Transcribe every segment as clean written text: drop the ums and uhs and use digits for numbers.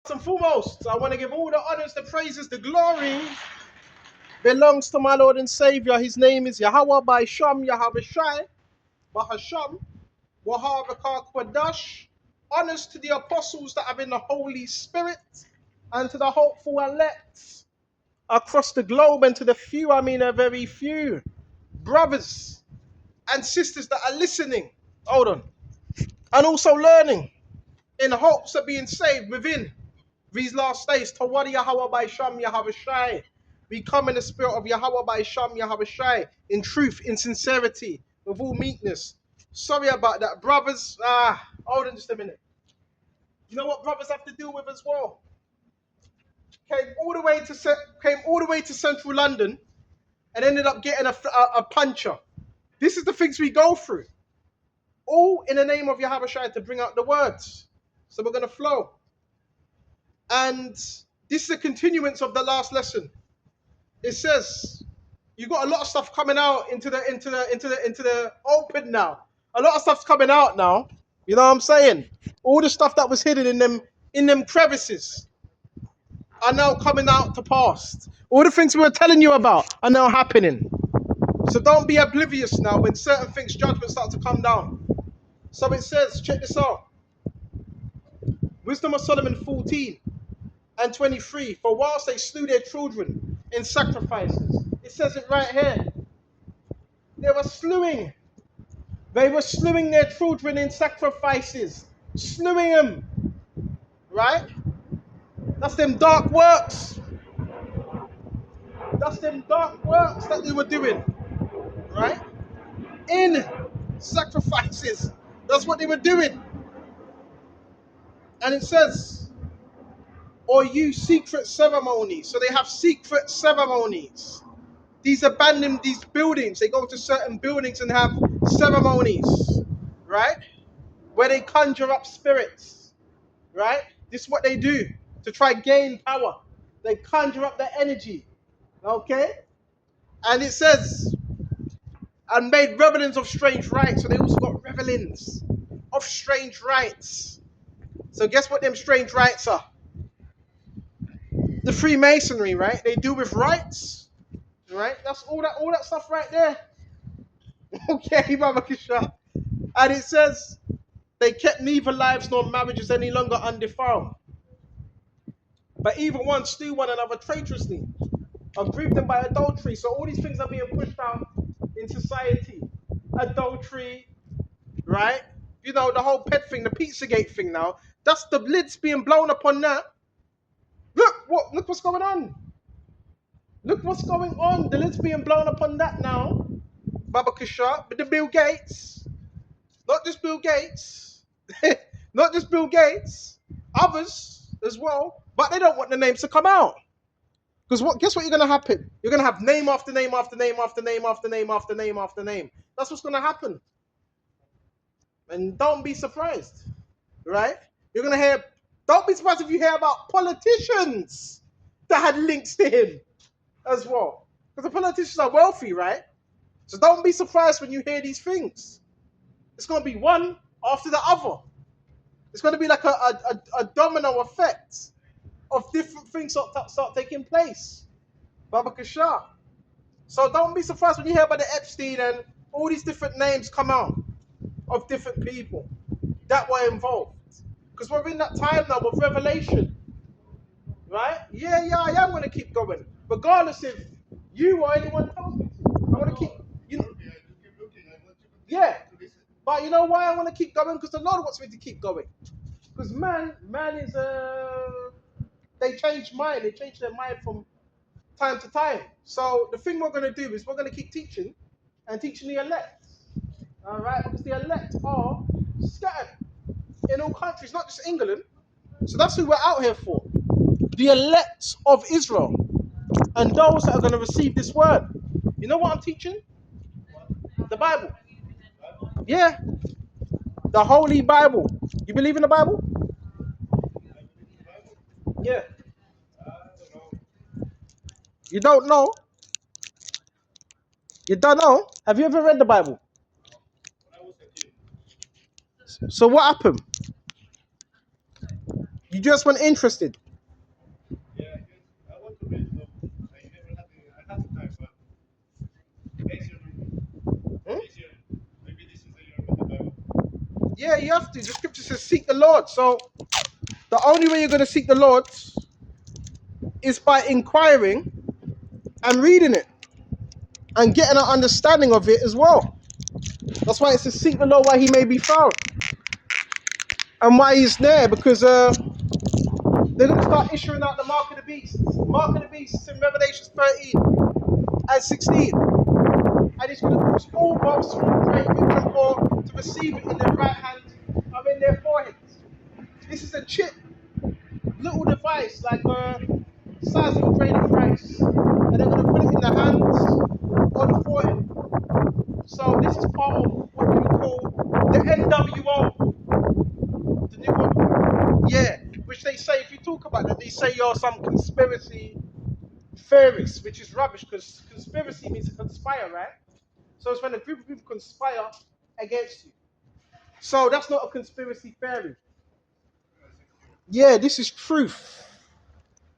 And foremost, I want to give all the honors, the praises, the glory belongs to my Lord and Savior. His name is Yahweh by Sham, Yahweh Shai, Bahasham, Wahabakar Kwadash. Honors to the apostles that have in the Holy Spirit and to the hopeful elect across the globe, and to the few, I mean a very few, brothers and sisters that are listening, hold on, and also learning in hopes of being saved within these last days. Tawadi Yahweh by Sham Yahweh Shai. We come in the spirit of Yahweh by Sham Yahweh Shai, in truth, in sincerity, with all meekness. Sorry about that, brothers. Hold on just a minute. You know what brothers have to deal with as well? Came all the way to central London and ended up getting a puncher. This is the things we go through. All in the name of Yahweh Shai to bring out the words. So we're gonna flow. And this is a continuance of the last lesson. It says you got a lot of stuff coming out into the open now. A lot of stuff's coming out now. You know what I'm saying? All the stuff that was hidden in them crevices are now coming out to pass. All the things we were telling you about are now happening. So don't be oblivious now when certain things, judgments start to come down. So it says, check this out. Wisdom of Solomon 14 and 23. For whilst they slew their children in sacrifices, it says it right here. They were slewing their children in sacrifices, slewing them, right? That's them dark works. That's them dark works that they were doing, right? In sacrifices. That's what they were doing. And it says, or use secret ceremonies. So they have secret ceremonies. These abandoned these buildings. They go to certain buildings and have ceremonies, right? Where they conjure up spirits, right? This is what they do to try gain power. They conjure up the energy, okay? And it says, and made revelings of strange rites. So they also got revelings of strange rites. So guess what them strange rites are? The Freemasonry, right? They do with rites, right? That's all that stuff right there. Okay, Baba Kisha. And it says, they kept neither lives nor marriages any longer undefiled, but even one slew one another traitorously, and grieved them by adultery. So all these things are being pushed out in society. Adultery, right? You know, the whole pet thing, the Pizzagate thing now. That's the lid's being blown upon that. Look what's going on. Look what's going on. The lid's being blown upon that now. Baba Kisha, but the Bill Gates. Not just Bill Gates. Not just Bill Gates. Others as well. But they don't want the names to come out. Because guess what you're going to happen? You're going to have name after name after name after name after name after name after name. That's what's going to happen. And don't be surprised. Right? You're going to hear, don't be surprised if you hear about politicians that had links to him as well. Because the politicians are wealthy, right? So don't be surprised when you hear these things. It's going to be one after the other. It's going to be like a domino effect of different things start taking place. Baba Kasha. So don't be surprised when you hear about the Epstein and all these different names come out of different people that were involved. Because we're in that time now of revelation. Right? Yeah, I am going to keep going. Regardless if you or anyone tells me to. I want to keep, yeah. But you know why I want to keep going? Because the Lord wants me to keep going. Because man is they change mind. They change their mind from time to time. So the thing we're going to do is we're going to keep teaching and teaching the elect. All right? Because the elect are scattered in all countries, not just England. So that's who we're out here for. The elect of Israel. And those that are going to receive this word. You know what I'm teaching? The Bible. Yeah. The Holy Bible. You believe in the Bible? Yeah. You don't know? You don't know? Have you ever read the Bible? So what happened? You just weren't interested. Yeah, I want to read them. I had the time, but next year maybe. Hmm? This year, maybe this is the year with the Bible. Yeah, you have to. The scripture says seek the Lord. So the only way you're going to seek the Lord is by inquiring and reading it and getting an understanding of it as well. That's why it says seek the Lord while he may be found. And why he's there, because they're going to start issuing out the mark of the beast. Mark of the beast is in Revelation 13 and 16. And it's going to cause all both small, great, rich, and poor to receive it in their right hand or in their foreheads. This is a chip, little device, like size of a grain of rice. And they're going to put it in the hands or the forehead. So this is part of what you would call the NWO, the new one. Yeah, which they say, if you talk about that, they say you're some conspiracy theorist, which is rubbish, because conspiracy means to conspire, right? So it's when a group of people conspire against you. So that's not a conspiracy theory. Yeah, this is truth.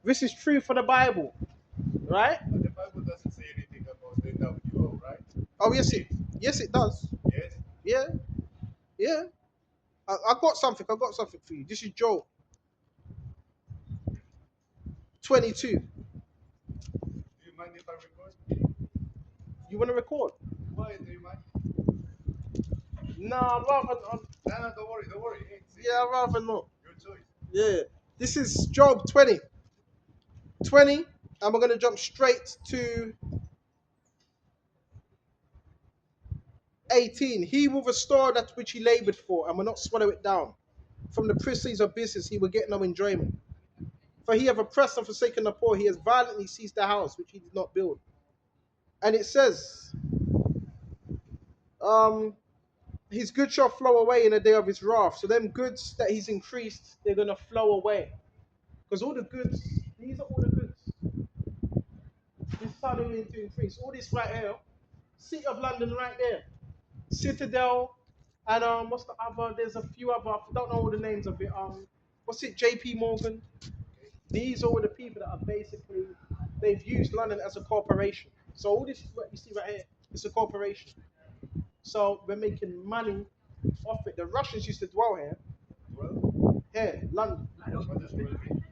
This is truth for the Bible, right? But the Bible doesn't say anything about the NWO, right? Oh It yes, did. yes it does. Yes. Yeah, yeah. I got something. I got something for you. This is Joel 22. Do you mind if I record? You want to record? Why do you mind? No, rather. No, don't worry, don't worry. Yeah, rather not. Your choice. Yeah. This is Job 20. 20, and we're going to jump straight to 18. He will restore that which he labored for and will not swallow it down. From the proceeds of business he will get no enjoyment. For he have oppressed and forsaken the poor. He has violently seized the house which he did not build. And it says, his goods shall flow away in the day of his wrath. So them goods that he's increased, they're going to flow away. Because all the goods, these are all the goods. This starting to increase. All this right here, City of London right there. Citadel, and what's the other? There's a few other. I don't know all the names of it. What's it? J.P. Morgan. These are all the people that are basically they've used London as a corporation. So all this what you see right here is a corporation. So we're making money off it. The Russians used to dwell here. Well, Here, London. what does it mean?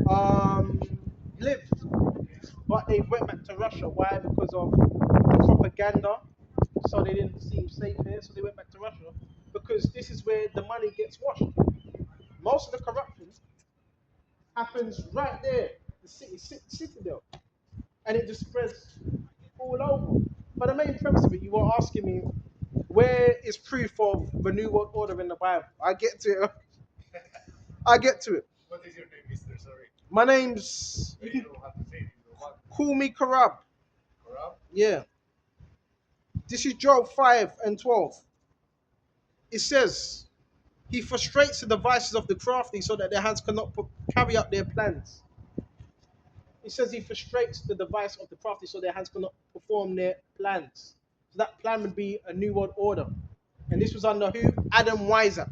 Um, lived, but they went back to Russia. Why? Because of the propaganda. So they didn't seem safe here. So they went back to Russia because this is where the money gets washed. Most of the corruption happens right there, the citadel, and it just spreads all over. But the main premise of it, you were asking me, where is proof of the New World Order in the Bible? I get to it. I get to it. What is your name, Mister? Sorry. My name's. You You can don't have to say it. You don't want. call me Karab. Corrupt? Yeah. This is Job 5 and 12. It says, he frustrates the devices of the crafty so that their hands cannot carry out their plans. It says he frustrates the device of the crafty so their hands cannot perform their plans. So that plan would be a new world order. And this was under who? Adam Weiser.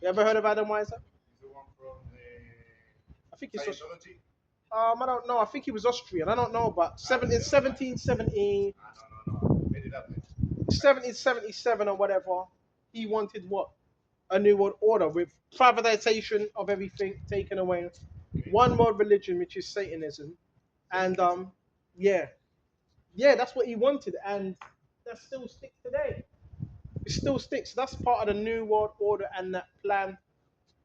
You ever heard of Adam Weiser? He's the one from I think it's Scientology? I don't know. I think he was Austrian. I don't know, but 1770, No. Made it up. 1777 or whatever, he wanted what? A new world order with privatization of everything taken away. One world religion, which is Satanism. And yeah, that's what he wanted, and that still sticks today. It still sticks. That's part of the new world order and that plan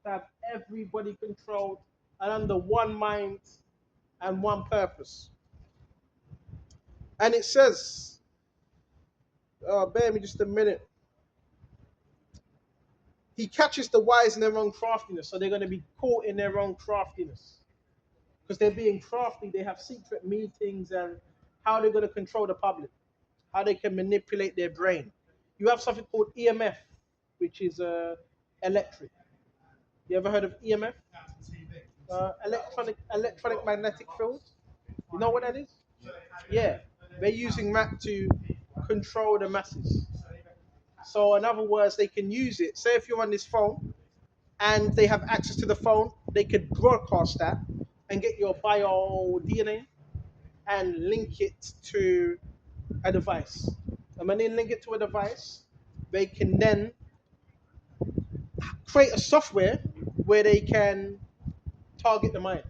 to have everybody controlled and under one mind and one purpose. And it says, bear me just a minute. He catches the wise in their own craftiness, so they're going to be caught in their own craftiness because they're being crafty. They have secret meetings and how they're going to control the public, how they can manipulate their brain. You have something called EMF, which is electric. You ever heard of EMF? Electronic magnetic field. You know what that is? Yeah, they're using that to control the masses. So in other words, they can use it. Say if you're on this phone and they have access to the phone, they could broadcast that and get your bio DNA and link it to a device. And when they link it to a device, they can then create a software where they can target the mind.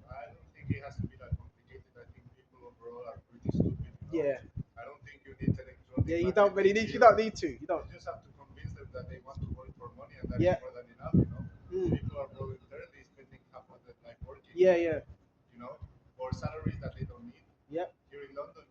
I don't think it has to be that complicated. I think people overall are pretty stupid. Yeah. I don't think you need electronic Yeah, you don't really magnetic need. You field. don't need to. You don't. You just have to convince them that they want to work for money, and that Yeah. is more than enough. Mm. People are voluntarily spending half of their life working. Yeah, yeah, For salaries that they don't need. yeah, Here in London,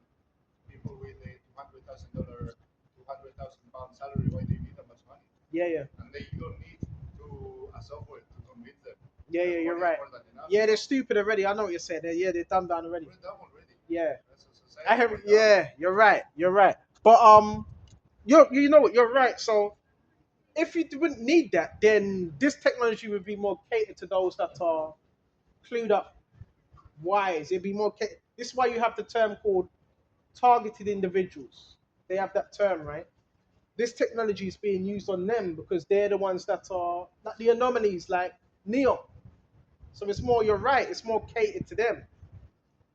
people with a $200,000, £200,000 salary, why they need that much money? yeah, yeah, And they you don't need to a software to convince them. yeah, yeah. That You're money is right. more than enough. Yeah, they're stupid already. I know what you're saying. Yeah, they're dumb down already. We're dumb already. Yeah, That's a I society. have. We're dumb. Yeah, you're right. You're right. But you know what? You're right. So if you wouldn't need that, then this technology would be more catered to those that are clued up, wise. It'd be more. This is why you have the term called targeted individuals. They have that term, right? This technology is being used on them because they're the ones that are like the anomalies, like Neo. So it's more. You're right. It's more catered to them.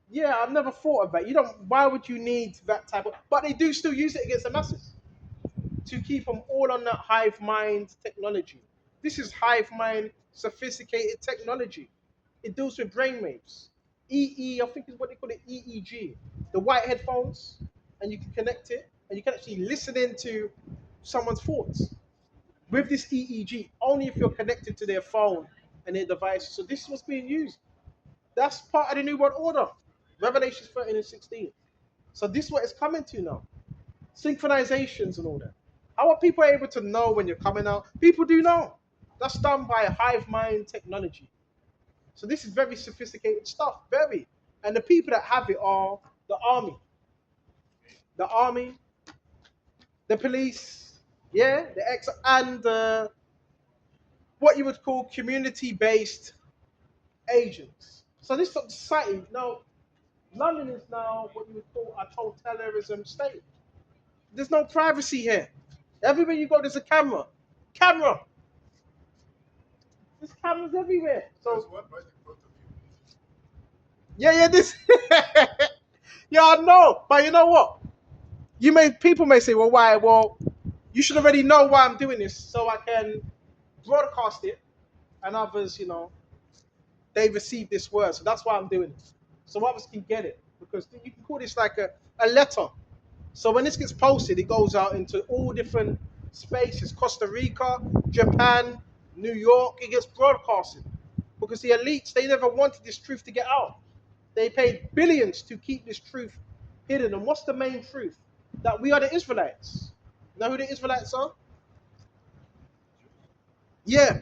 Yeah, I've never thought of that. You don't. Why would you need that type of? But they do still use it against the masses to keep them all on that hive mind technology. This is hive mind sophisticated technology. It deals with brainwaves. I think is what they call it, EEG. The white headphones, and you can connect it, and you can actually listen into someone's thoughts with this EEG. Only if you're connected to their phone and their device. So this is what's being used. That's part of the New World Order. Revelations 13 and 16. So this is what it's coming to now. Synchronizations and all that. How are people able to know when you're coming out? People do know. That's done by hive mind technology. So this is very sophisticated stuff, very. And the people that have it are the army, the police, yeah, the ex, and what you would call community-based agents. So this sort of society now, London is now what you would call a totalitarianism state. There's no privacy here. Everywhere you go, there's a camera. Camera. There's cameras everywhere. There's So one right in front of you. yeah, this. Yeah, I know, but you know what? People may say, well, why? Well, you should already know why I'm doing this, so I can broadcast it, and others, they receive this word, so that's why I'm doing it. So others can get it because you can call this like a letter. So when this gets posted, it goes out into all different spaces: Costa Rica, Japan, New York. It gets broadcasted because the elites, they never wanted this truth to get out. They paid billions to keep this truth hidden. And what's the main truth? That we are the Israelites. You know who the Israelites are? Yeah,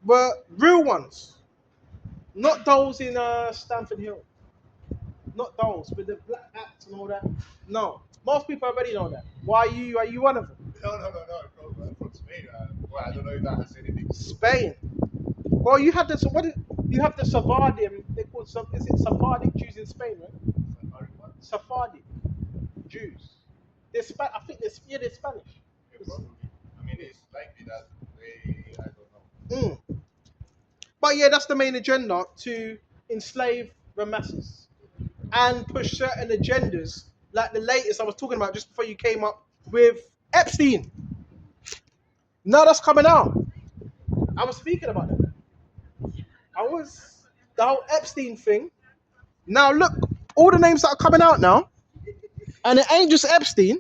we're real ones, not those in Stamford Hill, not those with the black hats and all that. No, most people already know that. Why are you one of them? No. I'm from Spain. Well, I don't know if that has anything to do. Spain. Well, you have you have the Sephardim. They call is it Sephardic Jews in Spain, right? Safari one? Sephardic Jews. I think they're Spanish. Yeah, probably. I mean, it's likely that I don't know. Mm. But yeah, that's the main agenda, to enslave the masses and push certain agendas, like the latest I was talking about just before you came up with Epstein. Now that's coming out. I was speaking about that. I was the whole Epstein thing. Now look, all the names that are coming out now, and it ain't just Epstein.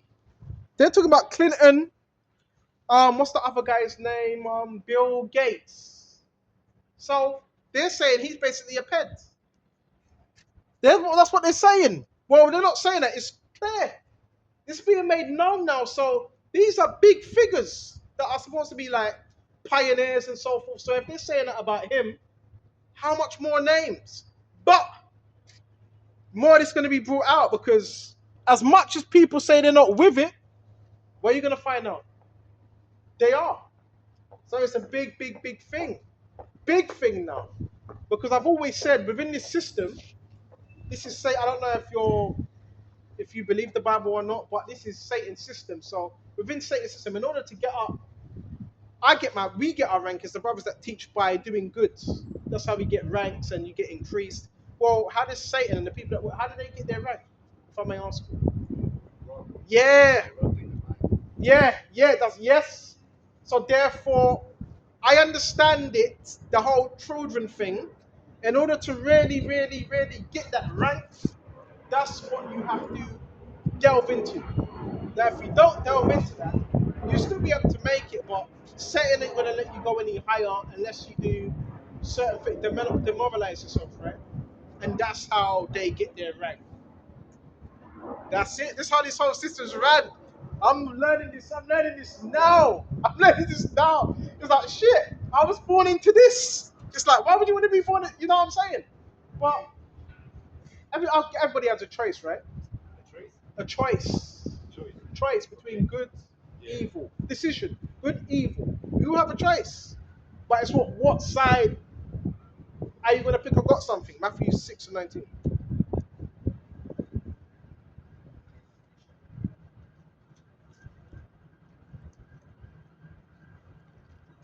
They're talking about Clinton. What's the other guy's name? Bill Gates. So they're saying he's basically a pet. That's what they're saying. Well, they're not saying that. It's clear. It's being made known now. So these are big figures that are supposed to be like pioneers and so forth. So if they're saying that about him, how much more names? But more of this going to be brought out because as much as people say they're not with it, where are you going to find out? They are. So it's a big thing. Big thing now. Because I've always said within this system, this is say I don't know if you believe the Bible or not, but this is Satan's system. So within Satan's system, in order to get up We get our rank as the brothers that teach by doing good. That's how we get ranks and you get increased. Well, how does Satan and the people how do they get their rank? If I may ask. Wrong. Yeah, They wrote in the Bible. yeah, that's yes. So therefore, I understand it, the whole children thing. In order to really, really, really get that rank, that's what you have to delve into. Now, if you don't delve into that, you'll still be able to make it, but Satan ain't gonna let you go any higher unless you do certain things, demoralize yourself, right? And that's how they get their rank. That's it. That's how this whole system's ran. I'm learning this. I'm learning this now. I'm learning this now. It's like shit. I was born into this. It's like, why would you want to be born? You know what I'm saying? But everybody has a choice, right? A trace? A choice. Choice. Choice between good, evil. Decision. Good, evil. You have a choice. But it's what side are you going to pick? I got something. Matthew 6:19.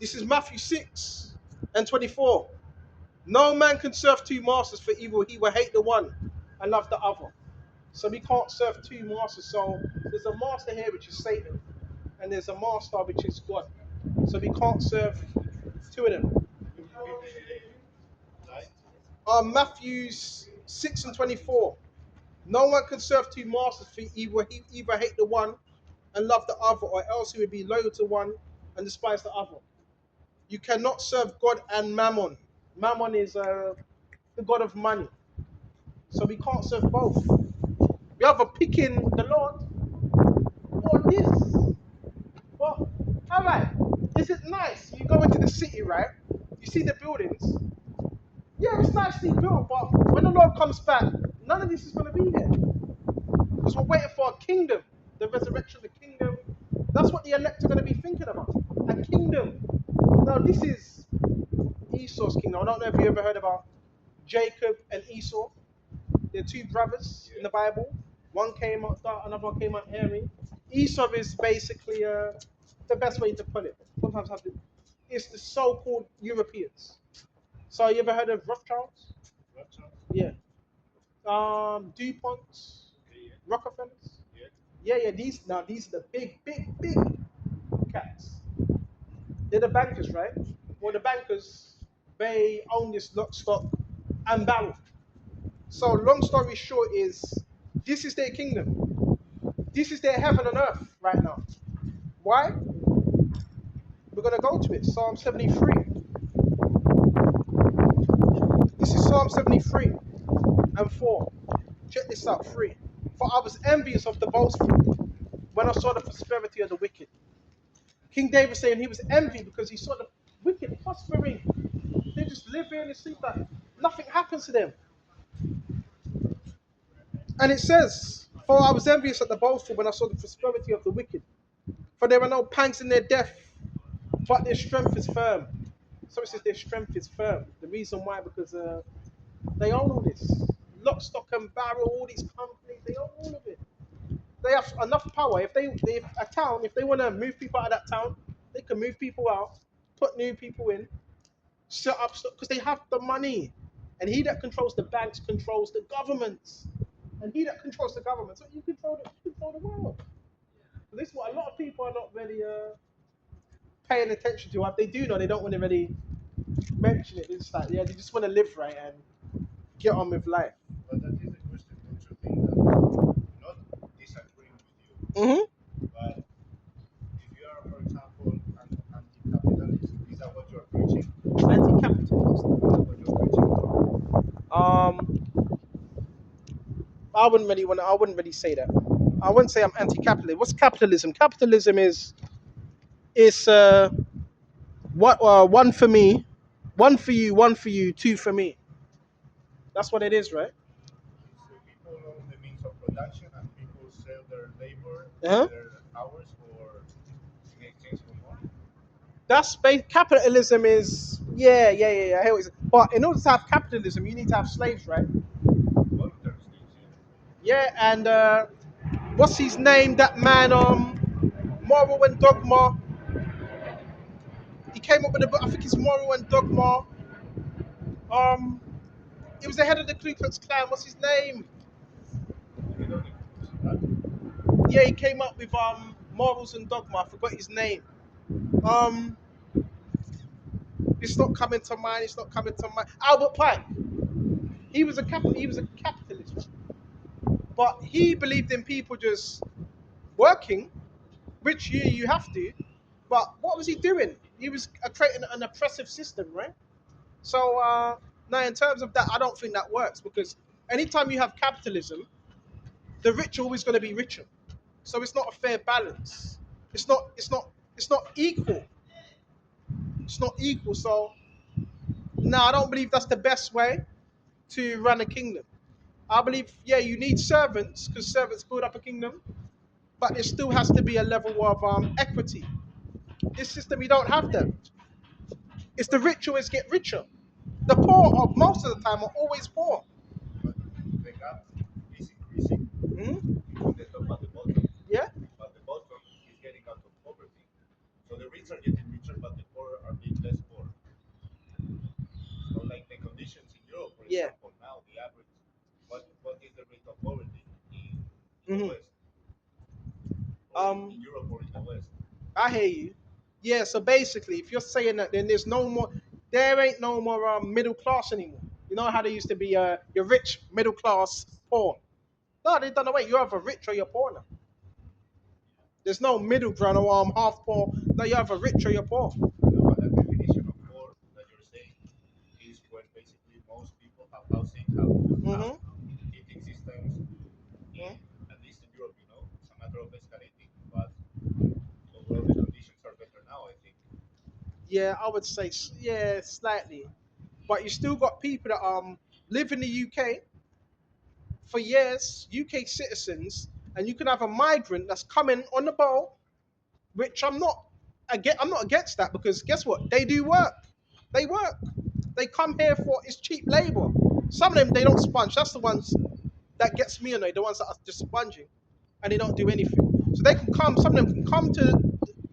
This is Matthew 6:24. No man can serve two masters, for evil he will hate the one and love the other. So we can't serve two masters. So there's a master here which is Satan, and there's a master which is God. So we can't serve two of them. Right? Matthew 6:24. No one can serve two masters, for he either hate the one and love the other, or else he would be loyal to one and despise the other. You cannot serve God and Mammon. Mammon is the god of money. So we can't serve both. We either picking the Lord or this. But all right, is it nice? You go into the city, right? You see the buildings. Yeah, it's nicely built, but when the Lord comes back, none of this is going to be there because we're waiting for a kingdom, the resurrection of the kingdom. That's what the elect are going to be thinking about. A kingdom. Now, this is Esau's kingdom. I don't know if you ever heard about Jacob and Esau. They're two brothers in the Bible. One came out dark, another one came out hairy. Esau is basically the best way to put it. Sometimes I have to, it's the so-called Europeans. So you ever heard of Rothschilds? Rapture? Yeah. DuPonts, Okay, yeah. Rockefellers. Yeah. Yeah. These are the big cats. They're the bankers, right? Well, the bankers, they own this lock, stock, and barrel. So long story short is, this is their kingdom. This is their heaven on earth right now. Why? We're gonna go to it. Psalm 73. This is Psalm 73 and 4. Check this out, 3. For I was envious of the boastful when I saw the prosperity of the wicked. King David saying he was envious because he saw the wicked prospering. They just live here and sleep like nothing happens to them. And it says, for I was envious at the boastful when I saw the prosperity of the wicked. For there are no pangs in their death, but their strength is firm. So it says their strength is firm. The reason why, because they own all this. Lock, stock and barrel, all these companies, they own all of it. They have enough power. If a town, if they want to move people out of that town, they can move people out, put new people in, set up stuff, because they have the money. And he that controls the banks controls the governments. And he that controls the government, so you control the world. So this is what a lot of people are not really paying attention to. If they do know, they don't want to really mention it. It's like, yeah, they just want to live right and get on with life. But that is the question, don't you think that not disagreeing with you, Mm-hmm. but if you are, for example, anti-capitalist, is that what you are preaching? Anti-capitalist. Is that what you're preaching? I wouldn't really say that. I wouldn't say I'm anti-capitalist. What's capitalism? Capitalism is what one for me, one for you, two for me. That's what it is, right? So people own the means of production and people sell their labor, Uh-huh. their hours for in exchange for money. That's capitalism is yeah. I hear what you're saying. But in order to have capitalism, you need to have slaves, right? Voluntary slaves, yeah. Yeah, and what's his name? That man, Moral and Dogma. He came up with a book. I think it's Moral and Dogma. Um, he was the head of the Ku Klux Klan. What's his name? You know that. Yeah, he came up with Morals and Dogma. I forgot his name. Um, it's not coming to mind. It's not coming to mind. Albert Pike. He was a capitalist, but he believed in people just working, which you have to. But what was he doing? He was creating an oppressive system, right? So now, in terms of that, I don't think that works because anytime you have capitalism, the rich are always going to be richer. So it's not a fair balance. It's not. It's not. It's not equal. It's not equal. So no, I don't believe that's the best way to run a kingdom. I believe, yeah, you need servants because servants build up a kingdom, but there still has to be a level of equity. This system, you don't have that. It's the rich always get richer. The poor, of most of the time, are always poor. But the gap is increasing Mhm. between the top and the bottom. Yeah, But the bottom is getting out of poverty. So the rich are getting richer, but the poor are being less poor. So like the conditions in Europe, for yeah. example, now the average, what is the rate of poverty in the Hmm. West, or Um, in Europe or in the West? I hear you. Yeah, so basically, if you're saying that, then there ain't no more middle class anymore. You know how there used to be you're rich, middle class, poor. No, they've done away. You're either rich or you're poor now. There's no middle ground or half poor. No, you're either rich or you're poor. I know, but that definition of poor that you're saying is when basically most people have housing, have Hmm. heating systems, in at least in Europe, it's a matter of escalating, but overall the conditions are better now, I think. Yeah, I would say yeah, slightly. But you still got people that live in the UK for years, UK citizens, and you can have a migrant that's coming on the boat, which I'm not against that because guess what? They do work. They work. They come here for it's cheap labor. Some of them they don't sponge. That's the ones that gets me annoyed. The ones that are just sponging and they don't do anything. So they can come. Some of them can come to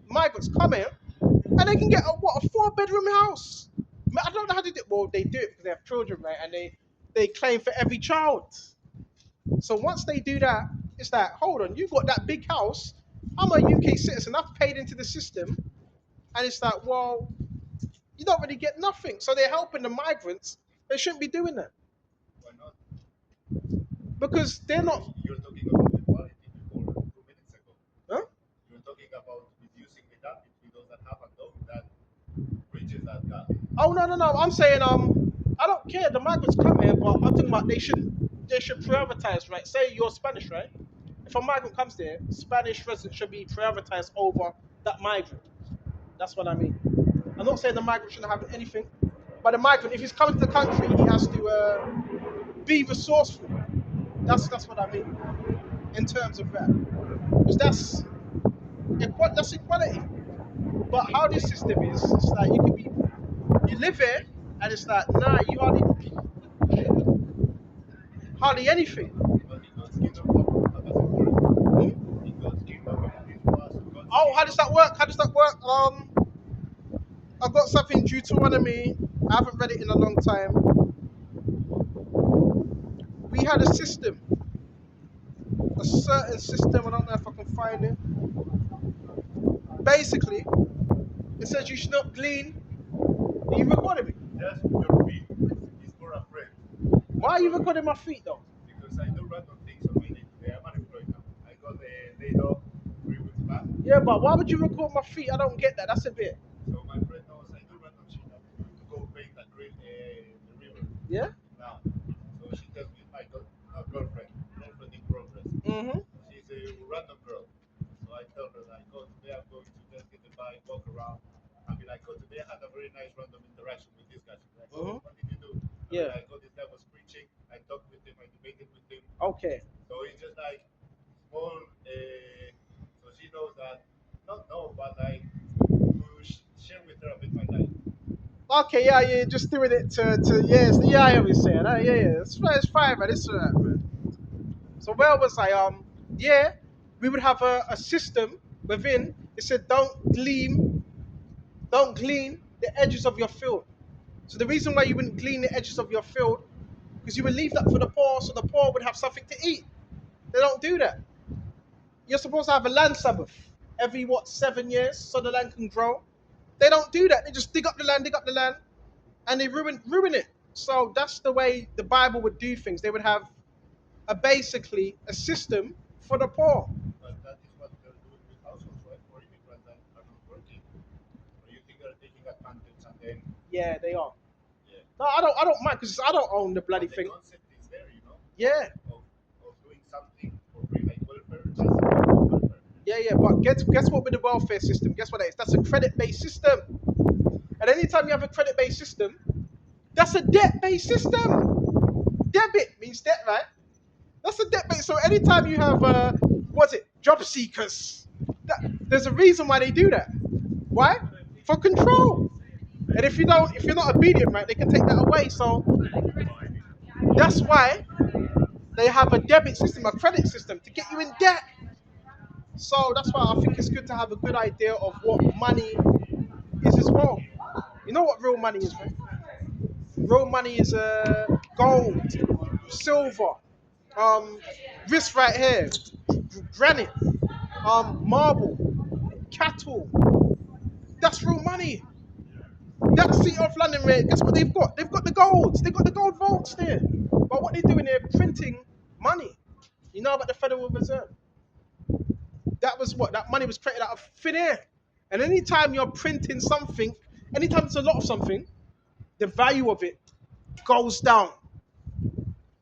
migrants come here and they can get a 4 bedroom house. I don't know how to do it. Well, they do it because they have children, right? And they claim for every child. So once they do that, it's like, hold on, you got that big house. I'm a UK citizen. I've paid into the system, and it's like, well, you don't really get nothing. So they're helping the migrants. They shouldn't be doing that Why not? because they're not. You're talking about equality before 2 minutes ago. Huh? You're talking about reducing the gap between those that have and those that bridges that gap. Oh no, no, no. I'm saying I don't care. The migrants come here, but I'm talking about they should prioritize, right? Say you're Spanish, right? If a migrant comes there, Spanish residents should be prioritized over that migrant. That's what I mean. I'm not saying the migrant shouldn't have anything, but the migrant, if he's coming to the country, he has to be resourceful. That's what I mean in terms of that, because that's equality. But how this system is, it's like you live here, and it's like nah, you hardly anything. But in God's kingdom, how does it work? Hmm? In God's kingdom, if this was God's Oh, how does kingdom, that work? How does that work? I've got something Deuteronomy. I haven't read it in a long time. We had a system, a certain system. I don't know if I can find it. Basically, it says you should not glean. Are you recording me? just your feet is for a friend. Why I are you got recording my feet though? because I do random things on my day to day. I'm unemployed now. I got laid off 3 weeks back. Yeah, but why would you record my feet? I don't get that. That's a bit. So my friend knows I do random shit. I'm going to go paint the river Yeah. now. So she tells me, my not girlfriend, girlfriend in progress. Mhm. She's a random girl. So I tell her like, oh, today I'm going to just get the bike, walk around. I'll be like, oh, today I had a very nice random interaction with this guy. She's like, oh, Mhm. what did you do? I'll be Yeah. like, oh, this guy was preaching. I talked with him. I debated with him. Okay. So it's just like small. So she knows that, not know, but like to share with her a bit my life. Okay. Yeah. Yeah. Just doing it to yes. Yeah. I hear what you're saying. Yeah. Yeah. It's fine, man. It's alright, man. So where was I? Yeah. We would have a system within. It said don't glean Don't glean the edges of your field. So the reason why you wouldn't glean the edges of your field, because you would leave that for the poor, so the poor would have something to eat. They don't do that. You're supposed to have a land Sabbath every 7 years, so the land can grow. They don't do that. They just dig up the land, and they ruin it. So that's the way the Bible would do things. They would have basically a system for the poor. But that is what they're doing with households, right? For immigrants that are not working. Or you think they're taking advantage and then, Yeah, they are. yeah. No, I don't mind because I don't own the bloody But the thing. concept is there, you know, Yeah, of doing something for free, like welfare, just about welfare. yeah. But guess what with the welfare system? Guess what that is? That's a credit-based system. And anytime you have a credit-based system, that's a debt-based system. Debit means debt, right? That's a debt-based. So anytime you have what's it? Job seekers. There's a reason why they do that. Why? For control. And if you're not obedient, right, they can take that away. So that's why they have a debit system, a credit system to get you in debt. So that's why I think it's good to have a good idea of what money is as well. You know what real money is, right? Real money is gold, silver, this right here, granite, marble, cattle. That's real money. That City of London rate, guess what they've got? They've got the golds. They've got the gold vaults there. But what they're doing, they're printing money. You know about the Federal Reserve? That was what? That money was created out of thin air. And anytime you're printing something, anytime it's a lot of something, the value of it goes down.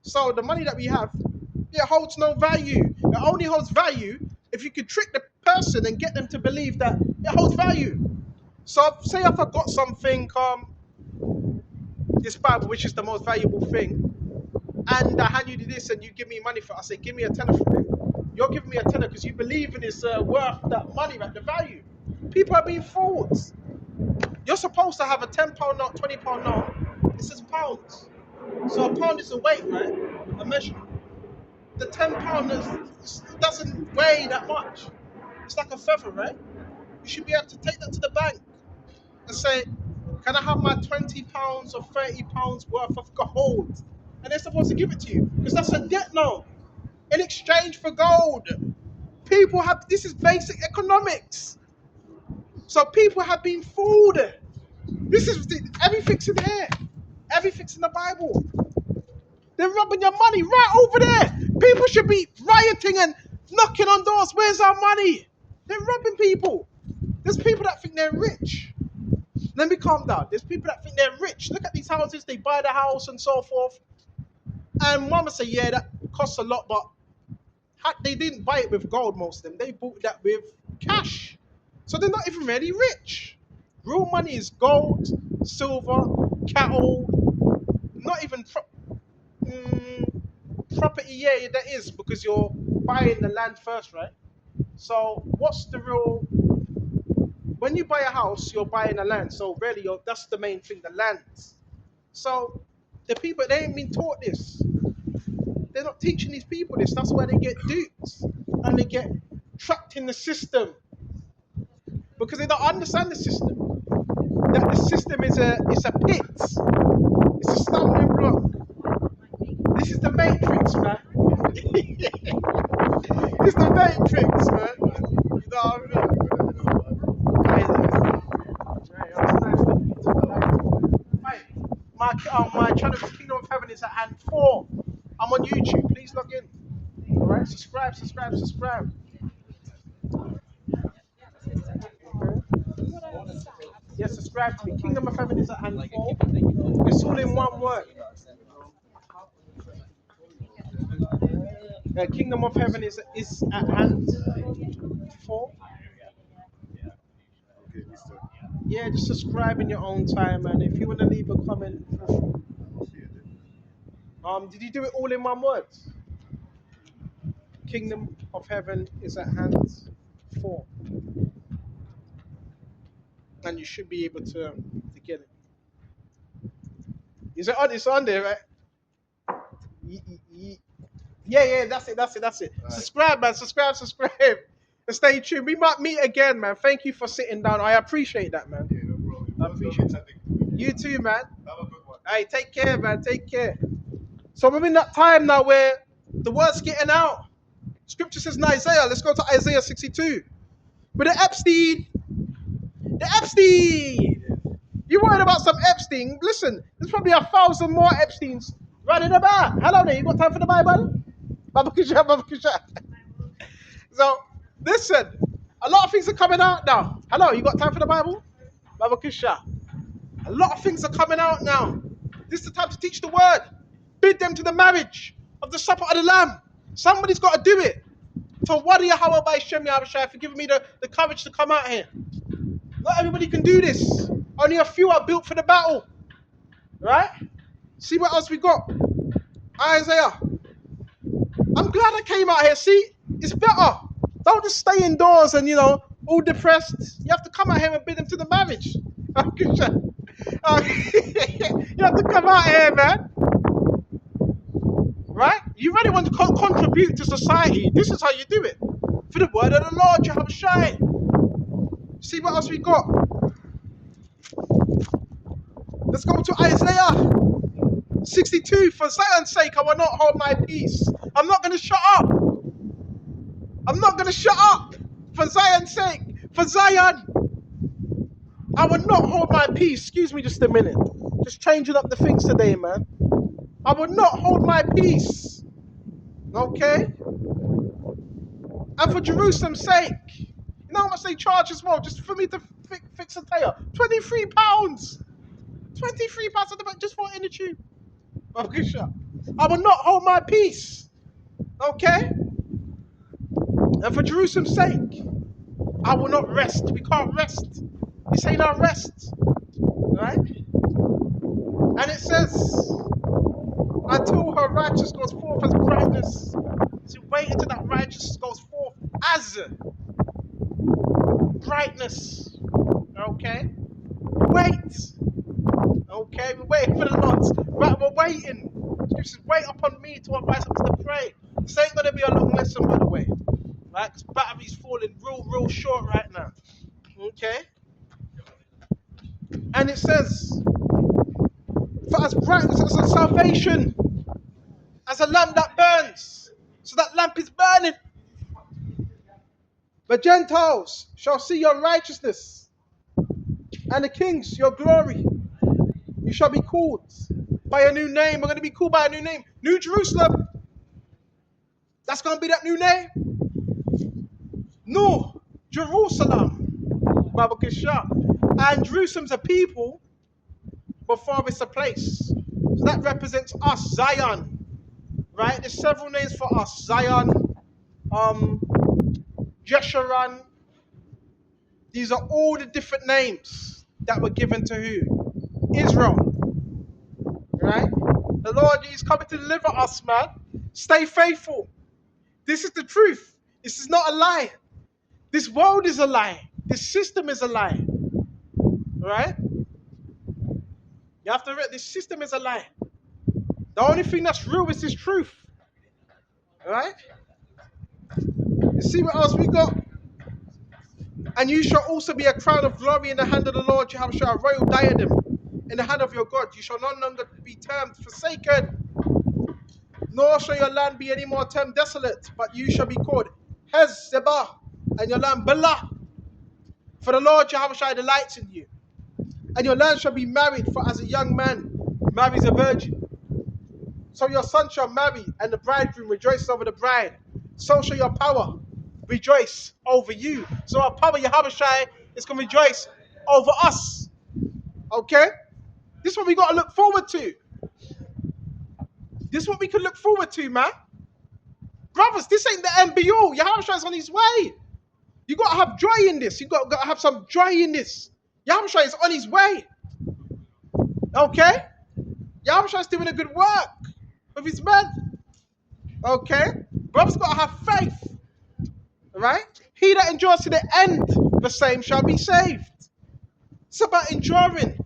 So the money that we have, it holds no value. It only holds value if you could trick the person and get them to believe that it holds value. So say if I got something, this Bible, which is the most valuable thing, and I hand you this and you give me money for it, I say, give me a tenner for it. You're giving me a tenner because you believe in its worth, that money, right, the value. People are being fooled. You're supposed to have a £10 note, £20 note. It says pounds. So a pound is a weight, right? A measure. The £10 doesn't weigh that much. It's like a feather, right? You should be able to take that to the bank and say, can I have my £20 or £30 worth of gold? And they're supposed to give it to you because that's a debt note in exchange for gold. People have, this is basic economics. So people have been fooled. This is, everything's in here. Everything's in the Bible. They're robbing your money right over there. People should be rioting and knocking on doors. Where's our money? They're robbing people. There's people that think they're rich. Let me calm down. There's people that think they're rich. Look at these houses. They buy the house and so forth. And mama say, yeah, that costs a lot, but they didn't buy it with gold, most of them. They bought that with cash. So they're not even really rich. Real money is gold, silver, cattle, not even property. Yeah, that is because you're buying the land first, right? So what's the real? When you buy a house, you're buying a land. So really, that's the main thing, the land. So the people, they ain't been taught this. They're not teaching these people this. That's why they get duped and they get trapped in the system because they don't understand the system. That the system is a pit. It's a stumbling block. This is the matrix, man. It's the matrix, man. You know what I mean? My channel Kingdom of Heaven is at hand 4. I'm on YouTube. Please log in. Alright, subscribe. Yeah, subscribe to me. Kingdom of Heaven is at hand 4. It's all in one word. Kingdom of Heaven is at hand 4. Okay, mister. Yeah, just subscribe in your own time, and if you want to leave a comment, did you do it all in one word? Kingdom of Heaven is at hand 4, and you should be able to get it. Is it on? It's on there, right? Yeah, that's it. Right. Subscribe, man. Subscribe, and stay tuned. We might meet again, man. Thank you for sitting down. I appreciate that, man. Yeah, no problem. I Let's go appreciate get it. something. You too, man. Have a good one. Hey, take care, man. Take care. So we're in that time now where the word's getting out. Scripture says in Isaiah. Let's go to Isaiah 62. But the Epstein. You worried about some Epstein? Listen, there's probably 1,000 more Epsteins running about. Hello there. You got time for the Bible? Baba Kusha, Baba Kusha. So, listen. A lot of things are coming out now. Hello, you got time for the Bible? Baba Kusha. A lot of things are coming out now. This is the time to teach the word. Bid them to the marriage of the supper of the Lamb. Somebody's got to do it. So what do you how by Shem Yahushua for giving me the courage to come out here? Not everybody can do this. Only a few are built for the battle. Right? See what else we got? Isaiah. I'm glad I came out here. See, it's better. Don't just stay indoors and, all depressed. You have to come out here and bid them to the marriage. You have to come out here, man. Right? You really want to contribute to society. This is how you do it. For the word of the Lord, you have a shine. See what else we got? Let's go to Isaiah 62. For Zion's sake, I will not hold my peace. I'm not going to shut up. I'm not going to shut up. For Zion's sake. For Zion. I will not hold my peace. Excuse me just a minute. Just changing up the things today, man. I will not hold my peace. Okay? And for Jerusalem's sake. You know how much they charge as well? Just for me to fix a tire. £23. £23 just for in the tube. I will not hold my peace. Okay? And for Jerusalem's sake, I will not rest. We can't rest. This ain't our rest. Right? And it says, until her righteousness goes forth as brightness. So wait until that righteousness goes forth as brightness. Okay? Wait. Okay, we're waiting for the Lord. Right, we're waiting. Scripture says, wait upon me to advise us to pray. This ain't going to be a long lesson, by the way. Right? Because battery's falling real short right now. Okay? And it says, for as brightness as a salvation, as a lamp that burns. So that lamp is burning. The Gentiles shall see your righteousness, and the kings your glory. You shall be called by a new name. We're going to be called by a new name. New Jerusalem. That's going to be that new name. No, Jerusalem. Baba Kisha. And Jerusalem's a people, before it's a place. So that represents us, Zion. Right? There's several names for us. Zion, Jeshurun. These are all the different names that were given to who? Israel. Right? The Lord is coming to deliver us, man. Stay faithful. This is the truth. This is not a lie. This world is a lie. This system is a lie. Right? You have to read this system is a lie. The only thing that's real is this truth. Right? You see what else we got? And you shall also be a crown of glory in the hand of the Lord. You have a royal diadem in the hand of your God. You shall no longer be termed forsaken, nor shall your land be any more termed desolate, but you shall be called Hezebah, and your land Bela. For the Lord Jehovah delights in you. And your land shall be married, for as a young man marries a virgin, so your son shall marry, and the bridegroom rejoices over the bride. So shall your power rejoice over you. So our power, Yahushua, is going to rejoice over us. Okay? This is what we got to look forward to. This is what we can look forward to, man. Brothers, this ain't the end be all. Yahushua is on his way. You got to have joy in this. You got to have some joy in this. Yahushua is on his way. Okay? Yahushua is doing a good work with his men. Okay? Brothers got to have faith. Right? He that endures to the end, the same shall be saved. It's about enduring.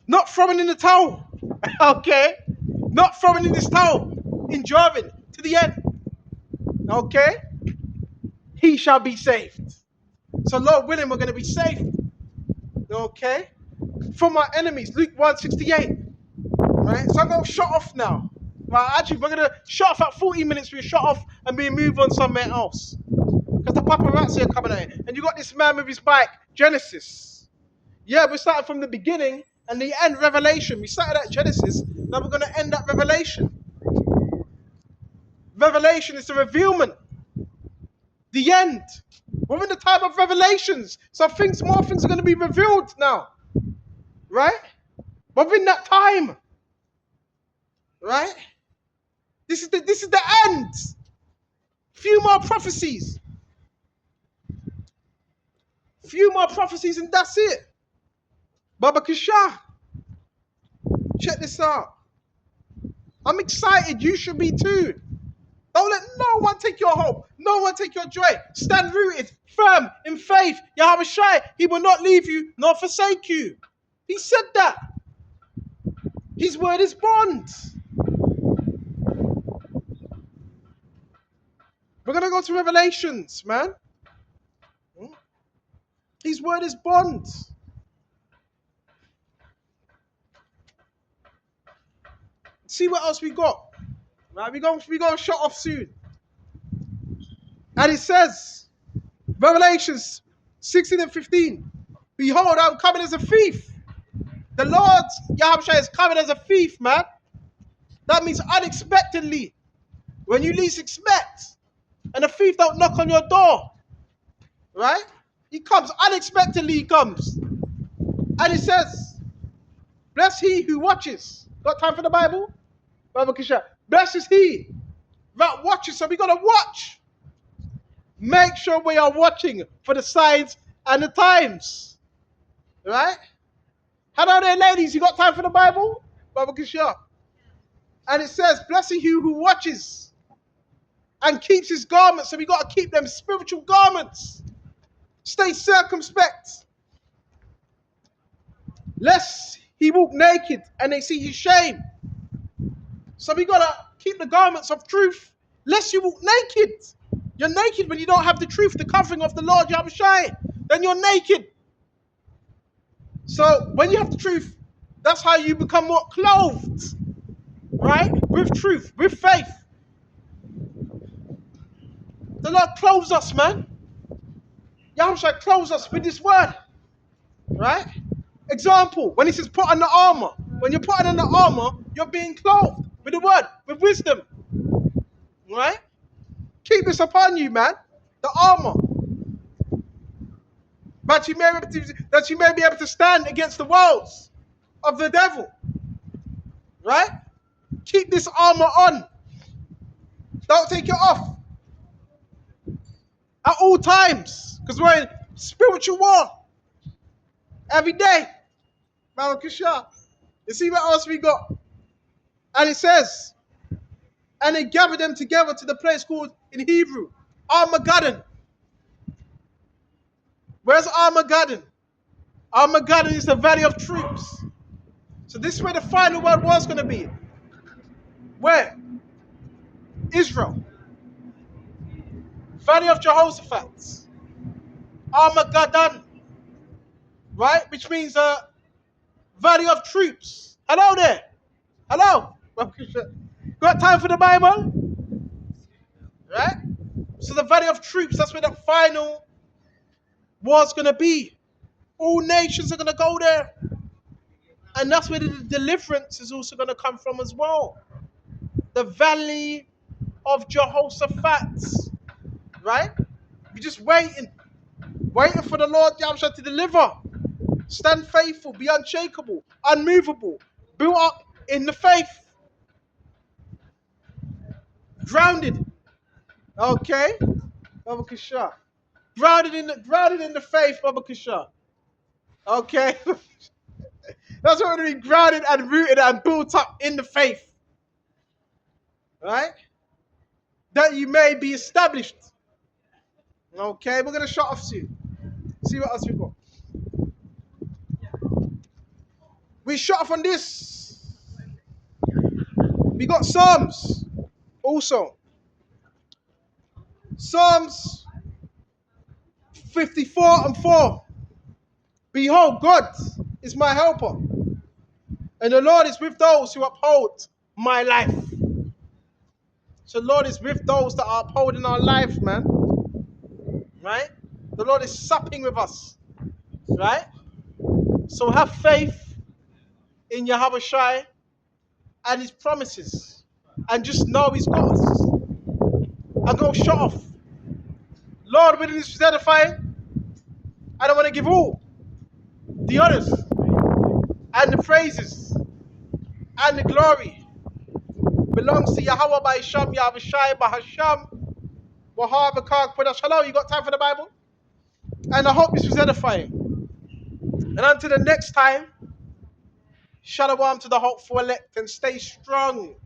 Not throwing in the towel. Okay? Not throwing in this towel. Enduring to the end. Okay? He shall be saved. So Lord willing, we're going to be saved. Okay? From our enemies, Luke 1:68. Right? So I'm going to shut off now. Right, actually, we're going to shut off at 40 minutes. We shut off and we move on somewhere else. Because the paparazzi are coming out. And you got this man with his bike, Genesis. Yeah, we're starting from the beginning and the end, Revelation. We started at Genesis, now we're going to end at Revelation. Revelation is the revealment. The end. We're in the time of revelations. So more things are going to be revealed now. Right? We're in that time. Right? This is the end. Few more prophecies. Few more prophecies and that's it. Baba Kisha. Check this out. I'm excited. You should be too. Don't let no one take your hope. No one take your joy. Stand rooted, firm, in faith. Yahweh Shai, he will not leave you nor forsake you. He said that. His word is bond. We're going to go to Revelations, man. His word is bond. See what else we got. Right, we going to shut off soon. And it says, Revelations 16 and 15. Behold, I'm coming as a thief. The Lord, Yahweh is coming as a thief, man. That means unexpectedly. When you least expect. And the thief don't knock on your door. Right? He comes. Unexpectedly he comes. And it says, bless he who watches. Got time for the Bible? Bible Kisha. Blessed is he that watches. So we got to watch. Make sure we are watching for the signs and the times. Right? Hello there, ladies. You got time for the Bible? Bible Kisha. And it says, blessed he who watches and keeps his garments. So we got to keep them spiritual garments. Stay circumspect. Lest he walk naked and they see his shame. So we got to keep the garments of truth. Lest you walk naked. You're naked when you don't have the truth, the covering of the Lord Yahweh Shai. Then you're naked. So when you have the truth, that's how you become more clothed. Right? With truth, with faith. The Lord clothes us, man. Yahweh Shai clothes us with this word. Right? Example, when he says put on the armor. When you're putting on the armor, you're being clothed with the word, with wisdom. Right? Keep this upon you, man. The armor. That you may be able to stand against the walls of the devil. Right? Keep this armor on. Don't take it off. At all times. Because we're in spiritual war. Every day. Malakisha. You see what else we got? And it says, and they gathered them together to the place called in Hebrew, Armageddon. Where's Armageddon? Armageddon is the valley of troops. So this is where the final word was going to be. Where? Israel. Valley of Jehoshaphat. Armageddon. Right? Which means valley of troops. Hello there. Hello. Got time for the Bible? Right? So the valley of troops, that's where the final war's going to be. All nations are going to go there. And that's where the deliverance is also going to come from as well. The valley of Jehoshaphat. Right? We're just waiting. Waiting for the Lord Yahweh to deliver. Stand faithful. Be unshakable. Unmovable. Built up in the faith. Grounded. Okay? Baba Kisha. Grounded in the faith, Baba Kisha. Okay? That's what we're going to be grounded and rooted and built up in the faith. Right? That you may be established. Okay, we're going to shut off soon. See what else we got. We shut off on this. We got Psalms also. Psalms 54 and 4. Behold, God is my helper, and the Lord is with those who uphold my life. So the Lord is with those that are upholding our life, man. Right? The Lord is supping with us. Right? So have faith in Yahweh Shai and his promises. And just know he's got us. And go shut off. Lord, within this is edifying. I don't want to give all the honors and the praises and the glory belongs to Yahweh by Hasham, Yahweh Shai, by Hasham, Wahab, Akag, Kodash. Hello, you got time for the Bible? And I hope this was edifying. And until the next time, shalom to the hopeful elect and stay strong.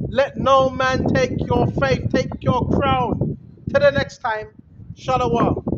Let no man take your faith, take your crown. Till the next time, shalom.